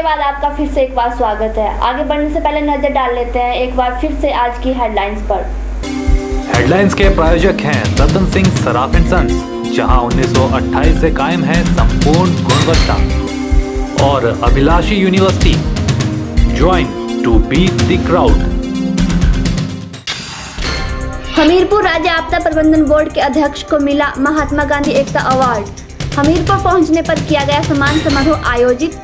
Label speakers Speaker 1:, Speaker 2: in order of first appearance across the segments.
Speaker 1: बाद आपका फिर से एक बार स्वागत है। आगे बढ़ने से पहले नजर डाल लेते हैं एक बार फिर से आज की हेडलाइंस पर।
Speaker 2: हेडलाइंस के प्रायोजक हैं रतन सिंह सराफ एंड सन्स, जहां 1928 से कायम है संपूर्ण गुणवत्ता, और Abhilashi university, join to beat the crowd.
Speaker 1: Hamirpur राज्य आपदा प्रबंधन बोर्ड के अध्यक्ष को मिला महात्मा गांधी एकता अवार्ड। हमीरपुर पहुंचने पर किया गया सम्मान समारोह आयोजित।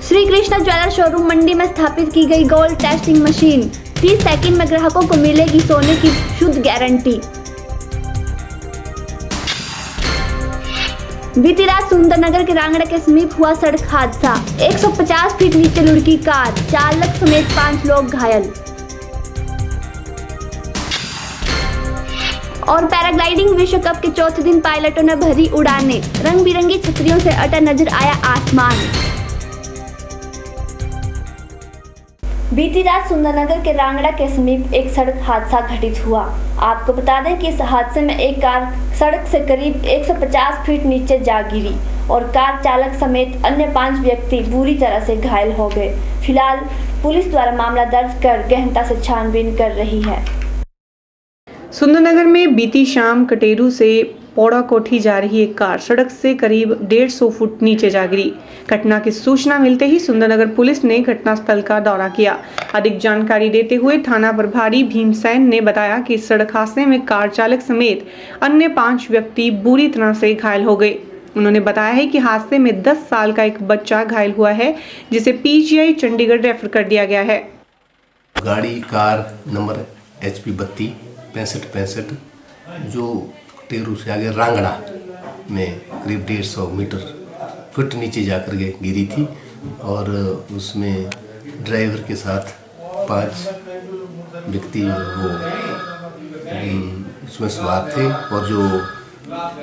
Speaker 1: श्री कृष्णा ज्वेलर शोरूम मंडी में स्थापित की गई गोल्ड टेस्टिंग मशीन। 30 सेकंड में ग्राहकों को मिलेगी सोने की शुद्ध गारंटी। बीती रात सुंदरनगर के रांगड़ा के समीप हुआ सड़क हादसा। 150 फीट नीचे लुढ़की कार, चालक समेत 5 लोग घायल। और पैराग्लाइडिंग विश्व कप के चौथे दिन पायलटों ने भरी उड़ानें। रंग बिरंगी छतरियों से अटा नजर आया आसमान। बीती रात सुंदरनगर के रांगड़ा के समीप एक सड़क हादसा घटित हुआ। आपको बता दें कि इस हादसे में एक कार सड़क से करीब 150 फीट नीचे जा गिरी और कार चालक समेत अन्य 5 व्यक्ति बुरी तरह से घायल हो गए। फिलहाल पुलिस द्वारा मामला दर्ज कर गहनता से छानबीन कर रही है।
Speaker 3: सुंदरनगर में बीती शाम कटेरू से पौड़ा कोठी जा रही एक कार सड़क से करीब 150 फुट नीचे जा गिरी। घटना की सूचना मिलते ही सुंदरनगर पुलिस ने घटनास्थल का दौरा किया। अधिक जानकारी देते हुए थाना प्रभारी भीमसेन ने बताया कि सड़क हादसे में कार चालक समेत अन्य 5 व्यक्ति बुरी तरह से घायल हो गए। उन्होंने बताया है कि हादसे में 10 साल का एक बच्चा घायल हुआ है, जिसे पीजीआई चंडीगढ़ रेफर कर दिया गया है।
Speaker 4: गाड़ी कार नंबर HP 32 जो कटेरू से आगे रांगड़ा में करीब 150 फुट नीचे जाकर गिरी थी और उसमें ड्राइवर के साथ 5 व्यक्ति वो उसमें सवार थे और जो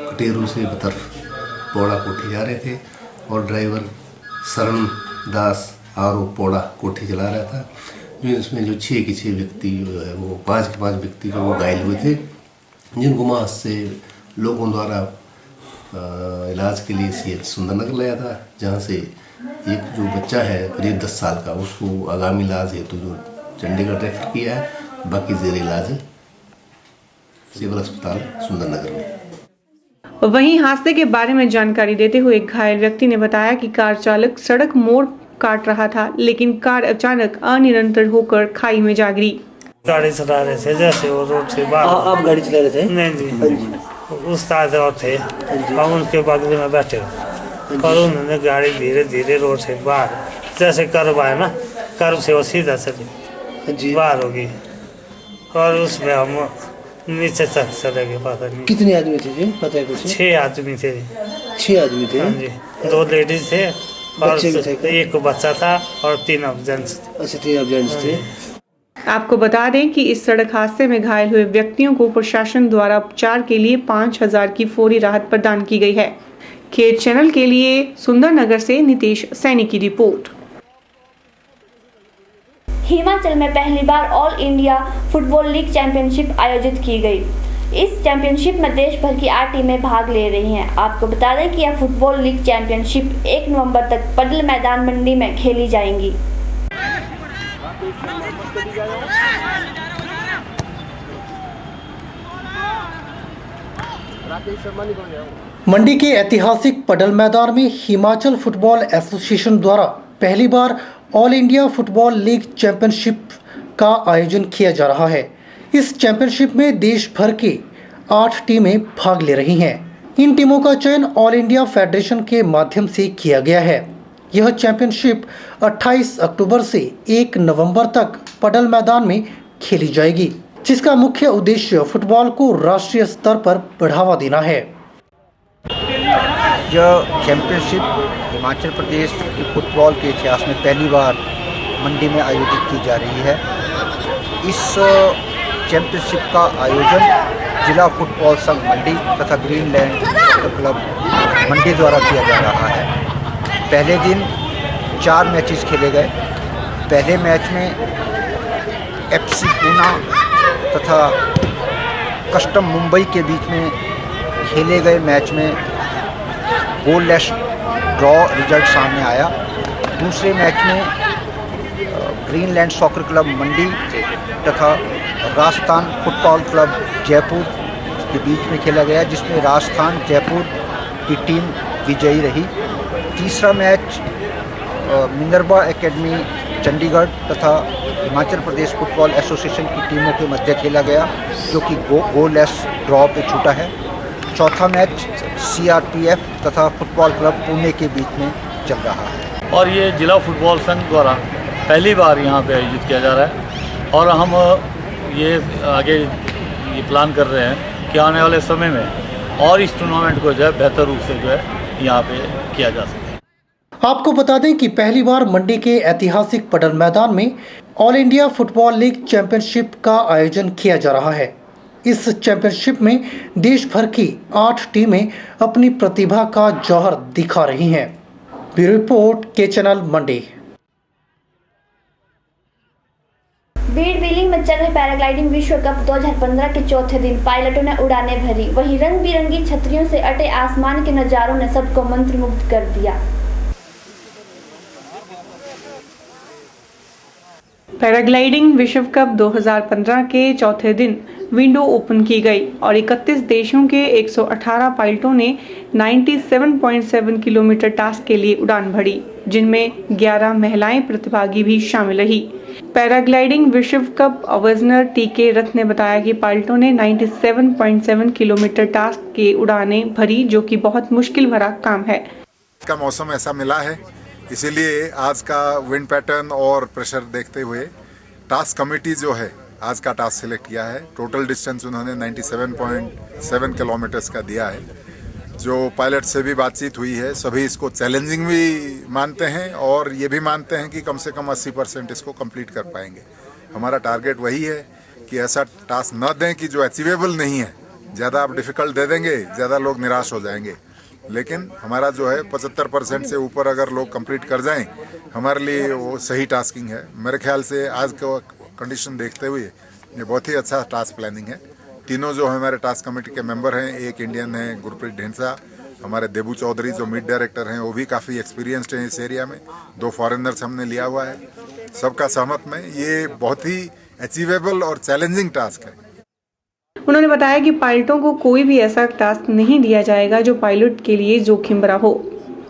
Speaker 4: कटेरू से तरफ पौड़ा कोठी जा रहे थे और ड्राइवर शरण दास और पौड़ा कोठी चला रहा था। इसमें जो 6 के 6 व्यक्ति जो है वो 5 के 5 व्यक्ति जो वो घायल हुए थे, जिनको वहाँ से लोगों द्वारा इलाज के लिए CH सुंदरनगर लाया था, जहाँ से एक जो बच्चा है करीब 10 साल का उसको आगामी इलाज हेतु जो चंडीगढ़ रेफर किया है, बाकी जेर इलाज सिविल अस्पताल सुंदरनगर में।
Speaker 3: वहीं हादसे के बारे में जानकारी देते हुए एक घायल व्यक्ति ने बताया कि कार चालक सड़क मोड़ काट रहा था, लेकिन कार अचानक अनियंत्रित होकर खाई में जा गिरी।
Speaker 5: गाड़ी चला रहे थे, जैसे वो रोड से बाहर।
Speaker 6: आप गाड़ी चला रहे थे?
Speaker 5: नहीं जी, उस्ताद और थे और उनके बगल में बैठे और उन्होंने गाड़ी धीरे धीरे रोड से बाहर, जैसे कर्व आया ना, कर्व से वो सीधा चली बाहर होगी और उसमें हम नीचे तक चले गए। पता नहीं
Speaker 6: कितने आदमी थे जी, पता है कुछ?
Speaker 5: 6 आदमी थे।
Speaker 6: 6 आदमी थे?
Speaker 5: हाँ जी, 2 लेडीज थे और एक बच्चा था और 3 जेंट्स थे।
Speaker 6: अच्छा, 3 जेंट्स थे।
Speaker 3: आपको बता दें कि इस सड़क हादसे में घायल हुए व्यक्तियों को प्रशासन द्वारा उपचार के लिए 5000 की फौरी राहत प्रदान की गई है। खेत चैनल के लिए सुंदरनगर से नितेश सैनी की रिपोर्ट।
Speaker 1: हिमाचल में पहली बार all India football league championship आयोजित की गई। इस चैंपियनशिप में देश भर की 8 टीमें भाग ले रही हैं। आपको बता दें कि यह फुटबॉल लीग चैंपियनशिप 1 नवंबर तक पडल मैदान मंडी में खेली जाएंगी।
Speaker 7: मंडी के ऐतिहासिक पडल मैदान में हिमाचल फुटबॉल एसोसिएशन द्वारा पहली बार all India football league championship का आयोजन किया जा रहा है। इस चैंपियनशिप में देश भर के 8 टीमें भाग ले रही हैं। इन टीमों का चयन ऑल इंडिया फेडरेशन के माध्यम से किया गया है। यह चैंपियनशिप 28 अक्टूबर से 1 नवंबर तक पडल मैदान में खेली जाएगी, जिसका मुख्य उद्देश्य फुटबॉल को राष्ट्रीय स्तर पर बढ़ावा देना है।
Speaker 8: यह चैंपियनशिप हिमाचल प्रदेश के फुटबॉल के इतिहास में पहली बार मंडी में आयोजित की जा रही है। इस चैंपियनशिप का आयोजन जिला फुटबॉल संघ मंडी तथा ग्रीनलैंड क्लब मंडी द्वारा किया जा रहा है। पहले दिन 4 मैचेस खेले गए। पहले मैच में FC पूना तथा कस्टम मुंबई के बीच में खेले गए मैच में गोललेस ड्रॉ रिजल्ट सामने आया। दूसरे मैच में ग्रीनलैंड सॉकर क्लब मंडी तथा राजस्थान फुटबॉल क्लब जयपुर के बीच में खेला गया, जिसमें राजस्थान जयपुर की टीम विजयी रही। तीसरा मैच मिनर्वा एकेडमी चंडीगढ़ तथा हिमाचल प्रदेश फुटबॉल एसोसिएशन की टीमों के मध्य खेला गया, जो कि गोललेस ड्रॉ पे छूटा है। चौथा मैच CRPF तथा फुटबॉल क्लब पुणे के बीच में चल रहा है।
Speaker 9: और ये जिला फुटबॉल संघ द्वारा पहली बार यहाँ पे आयोजित किया जा रहा है और हम ये आगे ये प्लान कर रहे हैं कि आने वाले समय में और इस टूर्नामेंट को जो है बेहतर रूप से जो है यहाँ पे किया जा सके।
Speaker 7: आपको बता दें कि पहली बार मंडी के ऐतिहासिक पडल मैदान में all India football league championship का आयोजन किया जा रहा है। इस चैंपियनशिप में देश भर की 8 टीमें अपनी प्रतिभा का जौहर दिखा रही हैं। ब्यूरो रिपोर्ट के चैनल मंडी।
Speaker 1: बीड़ बिलिंग में चल रहे पैराग्लाइडिंग विश्व कप 2015 के चौथे दिन पायलटों ने उड़ानें भरी, वहीं रंग बिरंगी छतरियों से अटे आसमान के नजारों ने सबको मंत्रमुग्ध कर दिया।
Speaker 3: पैराग्लाइडिंग विश्व कप 2015 के चौथे दिन विंडो ओपन की गई और 31 देशों के 118 पायलटों ने 97.7 किलोमीटर टास्क के लिए उड़ान भरी, जिनमें 11 महिलाएं प्रतिभागी भी शामिल रही। पैराग्लाइडिंग विश्व कप अवेजनर TK रथ ने बताया कि पायलटों ने 97.7 किलोमीटर टास्क के उड़ानें भरी, जो कि बहुत मुश्किल भरा काम है।
Speaker 10: का मौसम ऐसा मिला है, इसीलिए आज का विंड पैटर्न और प्रेशर देखते हुए टास्क कमेटी जो है आज का टास्क सिलेक्ट किया है। टोटल डिस्टेंस उन्होंने 97.7 किलोमीटर्स का दिया है। जो पायलट से भी बातचीत हुई है, सभी इसको चैलेंजिंग भी मानते हैं और ये भी मानते हैं कि कम से कम 80% इसको कंप्लीट कर पाएंगे। हमारा टारगेट वही है कि ऐसा टास्क न दें कि जो अचीवेबल नहीं है। ज़्यादा आप डिफ़िकल्ट दे देंगे, ज़्यादा लोग निराश हो जाएंगे, लेकिन हमारा जो है 75% से ऊपर अगर लोग कंप्लीट कर जाएं, हमारे लिए वो सही टास्किंग है। मेरे ख्याल से आज का कंडीशन देखते हुए ये बहुत ही अच्छा टास्क प्लानिंग है। तीनों जो हमारे टास्क कमेटी के मेंबर हैं, एक इंडियन है गुरप्रीत ढेंसा, हमारे देबू चौधरी जो मीट डायरेक्टर हैं वो भी काफ़ी एक्सपीरियंस्ड हैं इस एरिया में, 2 फॉरेनर्स हमने लिया हुआ है। सबका सहमत में ये बहुत ही अचीवेबल और चैलेंजिंग टास्क है।
Speaker 3: उन्होंने बताया कि पायलटों को कोई भी ऐसा टास्क नहीं दिया जाएगा जो पायलट के लिए जोखिम भरा हो।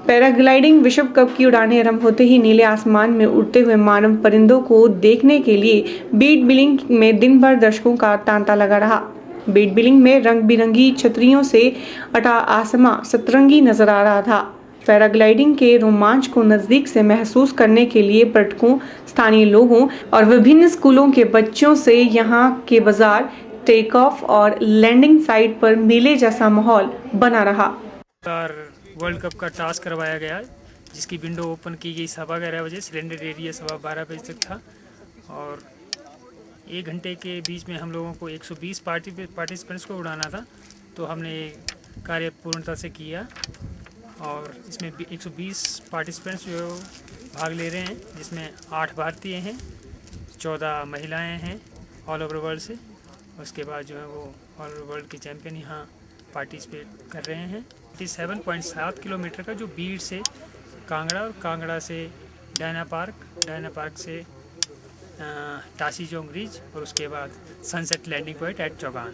Speaker 3: पैराग्लाइडिंग विश्व कप की उड़ानें आरंभ होते ही नीले आसमान में उड़ते हुए मानव परिंदों को देखने के लिए बीड बिलिंग में दिन भर दर्शकों का तांता लगा रहा। बीड बिलिंग में रंग बिरंगी छतरियों से अटा आसमां सतरंगी नजर आ रहा था। पैराग्लाइडिंग के रोमांच को नजदीक से महसूस करने के लिए पर्यटकों, स्थानीय लोगों और विभिन्न स्कूलों के बच्चों से यहाँ के बाजार, टेक ऑफ और लैंडिंग साइट पर मेले जैसा माहौल बना रहा।
Speaker 11: वर्ल्ड कप का टास्क करवाया गया, जिसकी विंडो ओपन की गई 11:15 बजे। सिलेंडर एरिया 12:15 बजे तक था और 1 घंटे के बीच में हम लोगों को 120 पार्टिसिपेंट्स को उड़ाना था, तो हमने कार्य पूर्णता से किया और इसमें 120 पार्टिसिपेंट्स जो भाग ले रहे हैं, जिसमें 8 भारतीय हैं, 14 महिलाएं हैं ऑल ओवर वर्ल्ड से। उसके बाद जो है वो ऑल ओवर वर्ल्ड के चैंपियन यहाँ पार्टिसिपेट कर रहे हैं। 87.7 किलोमीटर का जो बीड़ से कांगड़ा और कांगड़ा से डायना पार्क से टासी जोंग रिज और उसके बाद sunset landing point at Chaugan.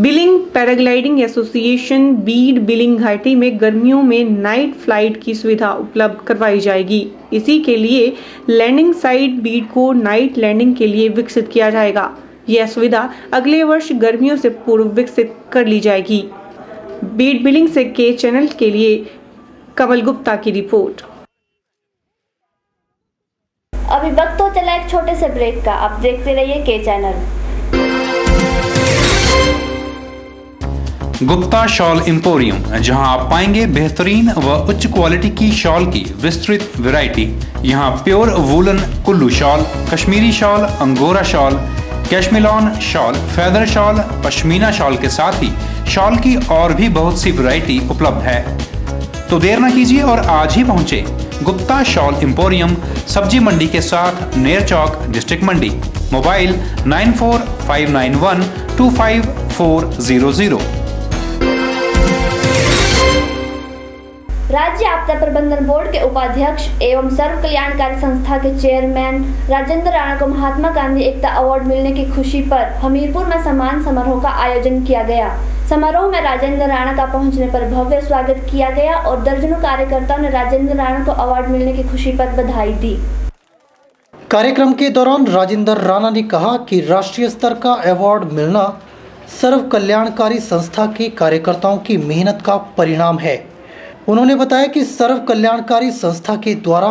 Speaker 3: Billing paragliding association Bir Billing घाटी में गर्मियों में नाइट फ्लाइट की सुविधा उपलब्ध करवाई जाएगी। इसी के लिए लैंडिंग साइट बीड को नाइट लैंडिंग के लिए विकसित किया जाएगा। यह सुविधा अगले वर्ष गर्मियों से पूर्व विकसित कर ली जाएगी। बीड बिलिंग से के चैनल के लिए कमल गुप्ता की रिपोर्ट।
Speaker 1: अभी वक्त तो चला एक छोटे से ब्रेक का, आप देखते रहिए के चैनल।
Speaker 12: गुप्ता शॉल एम्पोरियम, जहां आप पाएंगे बेहतरीन व उच्च क्वालिटी की शॉल की विस्तृत वैरायटी। यहां pure woollen Kullu shawl, Kashmiri shawl, angora shawl, cashmilon shawl, feather shawl, pashmina shawl के साथ ही शॉल की और भी बहुत सी वैरायटी उपलब्ध है। तो देर न कीजिए और आज ही पहुंचे गुप्ता शॉल एम्पोरियम, सब्जी मंडी के साथ नेर चौक, डिस्ट्रिक्ट मंडी। मोबाइल 9459125400।
Speaker 1: राज्य आपदा प्रबंधन बोर्ड के उपाध्यक्ष एवं सर्व कल्याणकारी संस्था के चेयरमैन राजेंद्र राणा को महात्मा गांधी एकता अवार्ड मिलने की खुशी पर हमीरपुर में सम्मान समारोह का आयोजन किया गया। समारोह में राजेंद्र राणा का पहुंचने पर भव्य स्वागत किया गया और दर्जनों कार्यकर्ताओं ने राजेंद्र राणा को अवार्ड मिलने की खुशी पर बधाई दी।
Speaker 7: कार्यक्रम के दौरान राजेंद्र राणा ने कहा कि राष्ट्रीय स्तर का अवार्ड मिलना सर्व कल्याणकारी संस्था के कार्यकर्ताओं की मेहनत का परिणाम है। उन्होंने बताया कि सर्व कल्याणकारी संस्था के द्वारा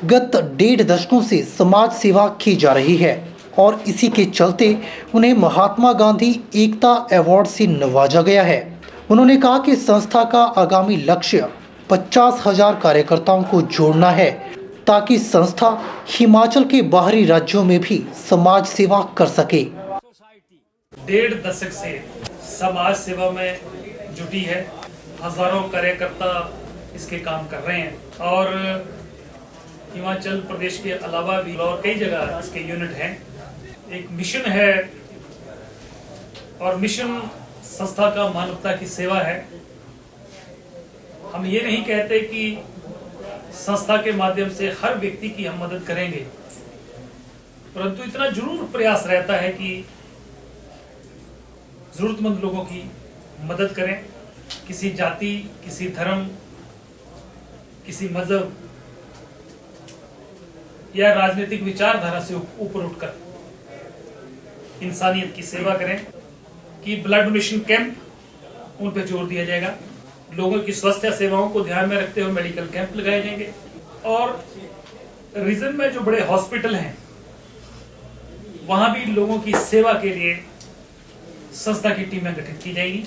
Speaker 7: गत 1.5 दशकों से समाज सेवा की जा रही है और इसी के चलते उन्हें महात्मा गांधी एकता अवार्ड से नवाजा गया है। उन्होंने कहा कि संस्था का आगामी लक्ष्य 50,000 कार्यकर्ताओं को जोड़ना है ताकि संस्था हिमाचल के बाहरी राज्यों में भी समाज सेवा कर सके।
Speaker 13: 1.5 दशक से समाज सेवा में जुटी है, हजारों कार्यकर्ता इसके काम कर रहे हैं और हिमाचल प्रदेश के अलावा भी और कई जगह इसके यूनिट हैं। एक मिशन है और मिशन संस्था का मानवता की सेवा है। हम ये नहीं कहते कि संस्था के माध्यम से हर व्यक्ति की हम मदद करेंगे, परंतु इतना जरूर प्रयास रहता है कि जरूरतमंद लोगों की मदद करें। किसी जाति, किसी धर्म, किसी मजहब या राजनीतिक विचारधारा से ऊपर उठकर इंसानियत की सेवा करें कि ब्लड डोनेशन कैंप उन पर जोर दिया जाएगा। लोगों की स्वास्थ्य सेवाओं को ध्यान में रखते हुए मेडिकल कैंप लगाए जाएंगे और रीजन में जो बड़े हॉस्पिटल हैं वहां भी लोगों की सेवा के लिए संस्था की टीमें गठित की जाएगी।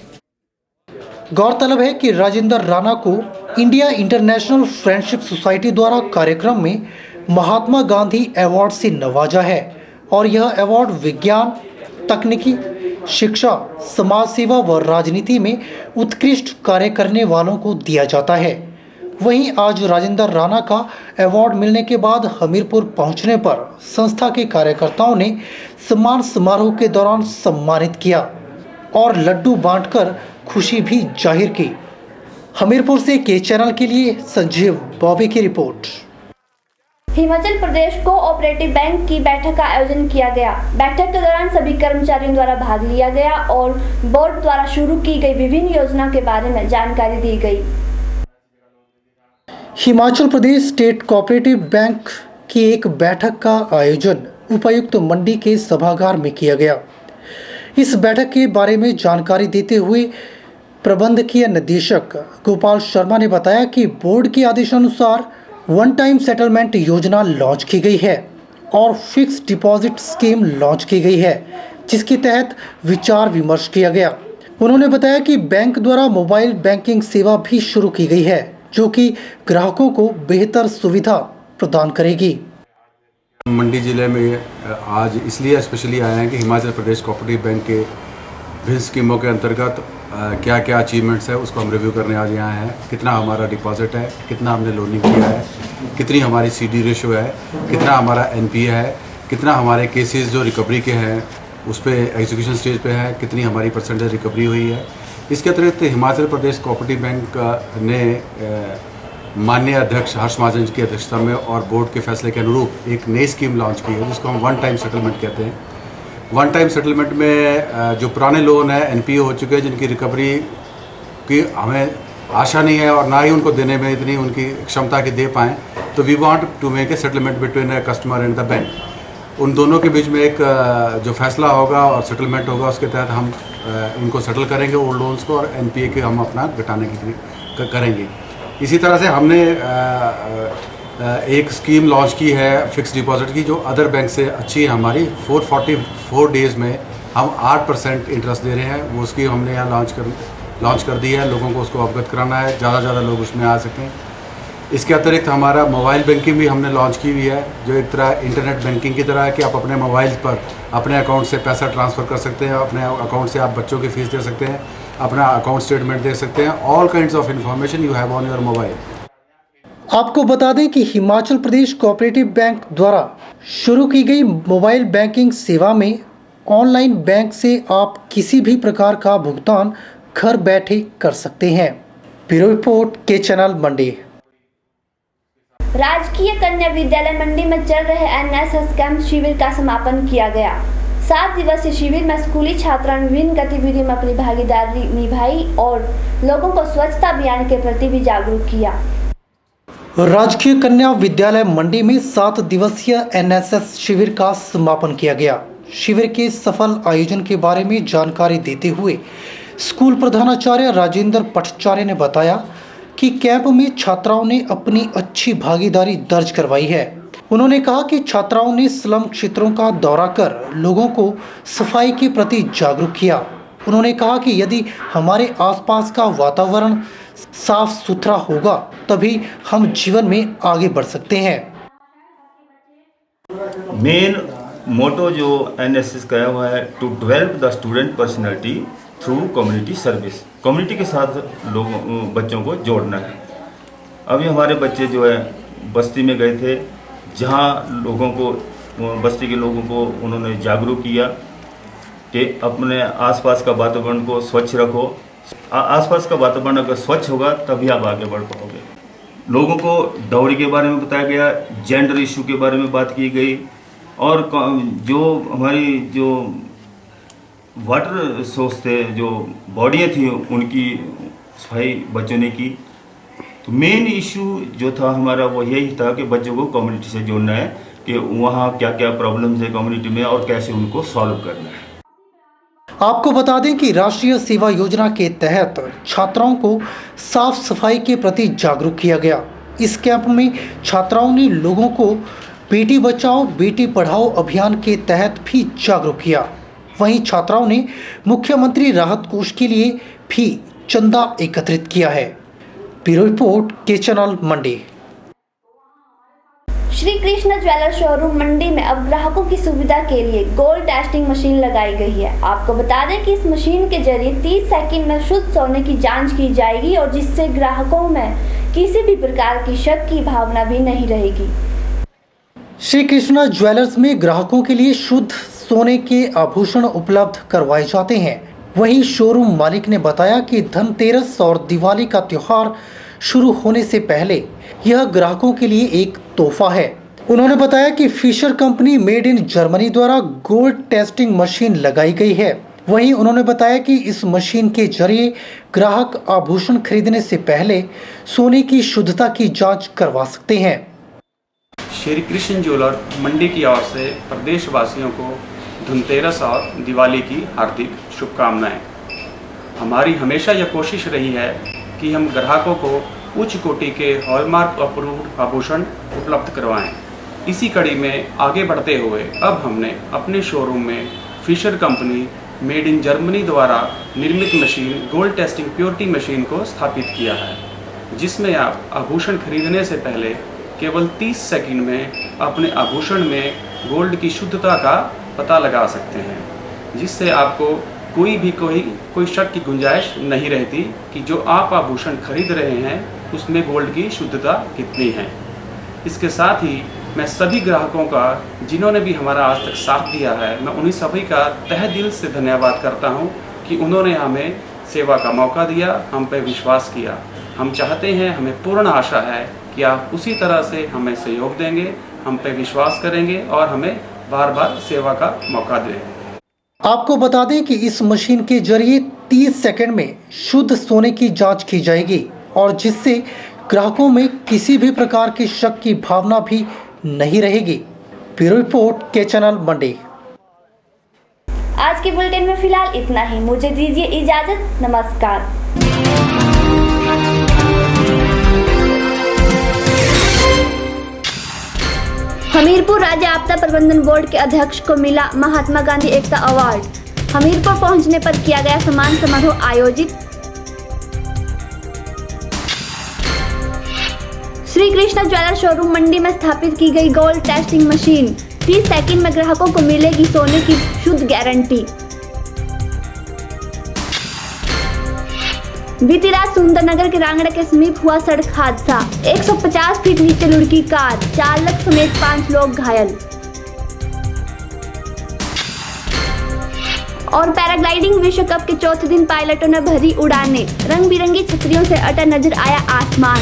Speaker 7: गौरतलब है कि राजेंद्र राणा को इंडिया इंटरनेशनल फ्रेंडशिप सोसाइटी द्वारा कार्यक्रम में महात्मा गांधी अवार्ड से नवाजा है और यह अवार्ड विज्ञान, तकनीकी, शिक्षा, समाज सेवा व राजनीति में उत्कृष्ट कार्य करने वालों को दिया जाता है। वहीं आज राजेंद्र राणा का अवार्ड मिलने के बाद हमीरपुर पहुंचने पर संस्था के कार्यकर्ताओं ने सम्मान समारोह के दौरान सम्मानित किया और लड्डू बांटकर खुशी भी जाहिर की। हमीरपुर से के चैनल के लिए संजीव बॉबी की report.
Speaker 1: Himachal Pradesh cooperative bank की बैठक का आयोजन किया गया। बैठक के दौरान सभी कर्मचारियों द्वारा भाग लिया गया और बोर्ड द्वारा शुरू की गई विभिन्न योजनाओं के बारे में जानकारी दी गई।
Speaker 7: Himachal Pradesh state cooperative bank की एक बैठक का आयोजन उपायुक्त मंडी के सभागार में किया गया। इस बैठक के बारे में जानकारी देते हुए प्रबंधकीय निदेशक गोपाल शर्मा ने बताया कि बोर्ड के आदेशानुसार वन टाइम सेटलमेंट योजना लॉन्च की गई है और फिक्स डिपॉजिट स्कीम लॉन्च की गई है, जिसके तहत विचार विमर्श किया गया। उन्होंने बताया कि बैंक द्वारा मोबाइल बैंकिंग सेवा भी शुरू की गई है, जो कि ग्राहकों को बेहतर सुविधा प्रदान करेगी।
Speaker 14: मंडी ज़िले में आज इसलिए स्पेशली आए हैं कि हिमाचल प्रदेश कोऑपरेटिव बैंक के विभिन्न स्कीमों के अंतर्गत क्या क्या अचीवमेंट्स है उसको हम रिव्यू करने आज यहाँ हैं। कितना हमारा डिपॉजिट है, कितना हमने लोनिंग किया है, कितनी हमारी CD रेशो है, कितना हमारा NPA है, कितना हमारे केसेस जो रिकवरी के हैं उस पर एग्जीक्यूशन स्टेज पे है, कितनी हमारी परसेंटेज रिकवरी हुई है। इसके अतिरिक्त हिमाचल प्रदेश कोऑपरेटिव बैंक ने माननीय अध्यक्ष हर्ष महाजन की अध्यक्षता में और बोर्ड के फैसले के अनुरूप एक नई स्कीम लॉन्च की है जिसको हम वन टाइम सेटलमेंट कहते हैं। वन टाइम सेटलमेंट में जो पुराने लोन है NPA हो चुके हैं, जिनकी रिकवरी की हमें आशा नहीं है और ना ही उनको देने में इतनी उनकी क्षमता की दे पाएँ, तो we want to make a settlement between a customer and the bank. उन दोनों के बीच में एक जो फैसला होगा और सेटलमेंट होगा उसके तहत हम इनको सेटल करेंगे ओल्ड लोन्स को और NPA के हम अपना घटाने की करेंगे। इसी तरह से हमने एक स्कीम लॉन्च की है फिक्स डिपॉजिट की, जो अदर बैंक से अच्छी है हमारी। 444 डेज़ में हम 8% इंटरेस्ट दे रहे हैं। वो स्कीम हमने यहाँ लॉन्च कर दी है। लोगों को उसको अवगत कराना है, ज़्यादा से ज़्यादा लोग उसमें आ सकें। इसके अतिरिक्त हमारा मोबाइल बैंकिंग भी हमने लॉन्च की हुई है, जो एक तरह इंटरनेट बैंकिंग की तरह है कि आप अपने मोबाइल पर अपने अकाउंट से पैसा ट्रांसफ़र कर सकते हैं, अपने अकाउंट से आप बच्चों की फ़ीस दे सकते हैं, अपना अकाउंट स्टेटमेंट दे सकते हैं। All kinds of information you have on your mobile.
Speaker 7: आपको बता दें कि हिमाचल प्रदेश कोऑपरेटिव बैंक द्वारा शुरू की गई मोबाइल बैंकिंग सेवा में ऑनलाइन बैंक से आप किसी भी प्रकार का भुगतान घर बैठे कर सकते हैं। ब्यूरो रिपोर्ट के चैनल मंडी।
Speaker 1: राजकीय कन्या विद्यालय मंडी में चल रहे एनएसएस कैंप शिविर का समापन किया गया। 7 दिवसीय शिविर में स्कूली छात्रों ने विभिन्न गतिविधियों में अपनी भागीदारी निभाई और लोगों को स्वच्छता अभियान के प्रति भी जागरूक किया।
Speaker 7: राजकीय कन्या विद्यालय मंडी में 7 दिवसीय एनएसएस शिविर का समापन किया गया। शिविर के सफल आयोजन के बारे में जानकारी देते हुए स्कूल प्रधानाचार्य राजेंद्र पटचार्य ने बताया कि कैंप में छात्राओं ने अपनी अच्छी भागीदारी दर्ज करवाई है। उन्होंने कहा कि छात्राओं ने स्लम क्षेत्रों का दौरा कर लोगों को सफाई के प्रति जागरूक किया। उन्होंने कहा कि यदि हमारे आसपास का वातावरण साफ सुथरा होगा तभी हम जीवन में आगे बढ़ सकते हैं।
Speaker 15: मेन मोटो जो एनएसएस का हुआ है to develop the student personality through community service. Community के साथ लोगों बच्चों को जोड़ना है। अभी हमारे बच्चे जो है बस्ती में गए थे, जहाँ लोगों को बस्ती के लोगों को उन्होंने जागरूक किया कि अपने आसपास का वातावरण को स्वच्छ रखो। आसपास का वातावरण अगर स्वच्छ होगा तभी आप आगे बढ़ पाओगे। लोगों को डाउरी के बारे में बताया गया, जेंडर इशू के बारे में बात की गई और जो हमारी जो वाटर सोर्स थे, जो बॉडियाँ थी, उनकी सफाई बच्चों ने की। तो मेन इशू जो था हमारा वो यही था कि बच्चों को कम्युनिटी से जोड़ना है कि वहाँ क्या क्या प्रॉब्लम्स है कम्युनिटी में और कैसे उनको सॉल्व करना है।
Speaker 7: आपको बता दें कि राष्ट्रीय सेवा योजना के तहत छात्राओं को साफ सफाई के प्रति जागरूक किया गया। इस कैंप में छात्राओं ने लोगों को बेटी बचाओ बेटी पढ़ाओ अभियान के तहत भी जागरूक किया। वहीं छात्राओं ने मुख्यमंत्री राहत कोष के लिए भी चंदा एकत्रित किया है। ब्यूरो रिपोर्ट के चैनल मंडी।
Speaker 1: श्री कृष्ण ज्वेलर्स शोरूम मंडी में अब ग्राहकों की सुविधा के लिए गोल्ड टेस्टिंग मशीन लगाई गई है। आपको बता दें कि इस मशीन के जरिए 30 सेकंड में शुद्ध सोने की जांच की जाएगी और जिससे ग्राहकों में किसी भी प्रकार की शक की भावना भी नहीं रहेगी।
Speaker 7: श्री कृष्णा ज्वेलर्स में ग्राहकों के लिए शुद्ध सोने के आभूषण उपलब्ध करवाए जाते हैं। वहीं शोरूम मालिक ने बताया कि धनतेरस और दिवाली का त्योहार शुरू होने से पहले यह ग्राहकों के लिए एक तोहफा है। उन्होंने बताया कि Fischer company made in Germany द्वारा गोल्ड टेस्टिंग मशीन लगाई गई है। वहीं उन्होंने बताया कि इस मशीन के जरिए ग्राहक आभूषण खरीदने से पहले सोने की शुद्धता की जांच करवा सकते हैं।
Speaker 16: श्री कृष्ण ज्वेलर मंडी की ओर से प्रदेशवासियों को धनतेरस और दिवाली की हार्दिक शुभकामनाएं। हमारी हमेशा यह कोशिश रही है कि हम ग्राहकों को उच्च कोटि के हॉलमार्क अप्रूव्ड आभूषण उपलब्ध करवाएं। इसी कड़ी में आगे बढ़ते हुए अब हमने अपने शोरूम में Fischer company made in Germany द्वारा निर्मित machine gold testing purity machine को स्थापित किया है, जिसमें आप आभूषण खरीदने से पहले केवल 30 सेकंड में अपने आभूषण में गोल्ड की शुद्धता का पता लगा सकते हैं, जिससे आपको कोई शक की गुंजाइश नहीं रहती कि जो आप आभूषण खरीद रहे हैं उसमें गोल्ड की शुद्धता कितनी है। इसके साथ ही मैं सभी ग्राहकों का जिन्होंने भी हमारा आज तक साथ दिया है, मैं उन्हीं सभी का तहे दिल से धन्यवाद करता हूं कि उन्होंने हमें सेवा का मौका दिया, हम पे विश्वास किया। हम चाहते हैं, हमें पूर्ण आशा है कि आप उसी तरह से हमें सहयोग देंगे, हम पे विश्वास करेंगे और हमें बार बार सेवा का मौका देंगे।
Speaker 7: आपको बता दें कि इस मशीन के जरिए 30 सेकंड में शुद्ध सोने की जांच की जाएगी और जिससे ग्राहकों में किसी भी प्रकार की शक की भावना भी नहीं रहेगी। ब्यूरो रिपोर्ट के चैनल मंडी।
Speaker 1: आज के बुलेटिन में फिलहाल इतना ही। मुझे दीजिए इजाजत। नमस्कार। हमीरपुर राज्य आपदा प्रबंधन बोर्ड के अध्यक्ष को मिला महात्मा गांधी एकता अवार्ड। हमीरपुर पहुंचने पर किया गया सम्मान समारोह आयोजित। श्री कृष्ण ज्वेलर्स शोरूम मंडी में स्थापित की गई गोल्ड टेस्टिंग मशीन। 30 सेकंड में ग्राहकों को मिलेगी सोने की शुद्ध गारंटी। बीती रात सुंदरनगर के रांगड़ा के समीप हुआ सड़क हादसा। 150 फीट नीचे लुढ़की कार, चालक समेत 5 लोग घायल। और पैराग्लाइडिंग विश्व कप के चौथे दिन पायलटों ने भरी उड़ानें, रंग बिरंगी छतरियों से अटा नजर आया आसमान।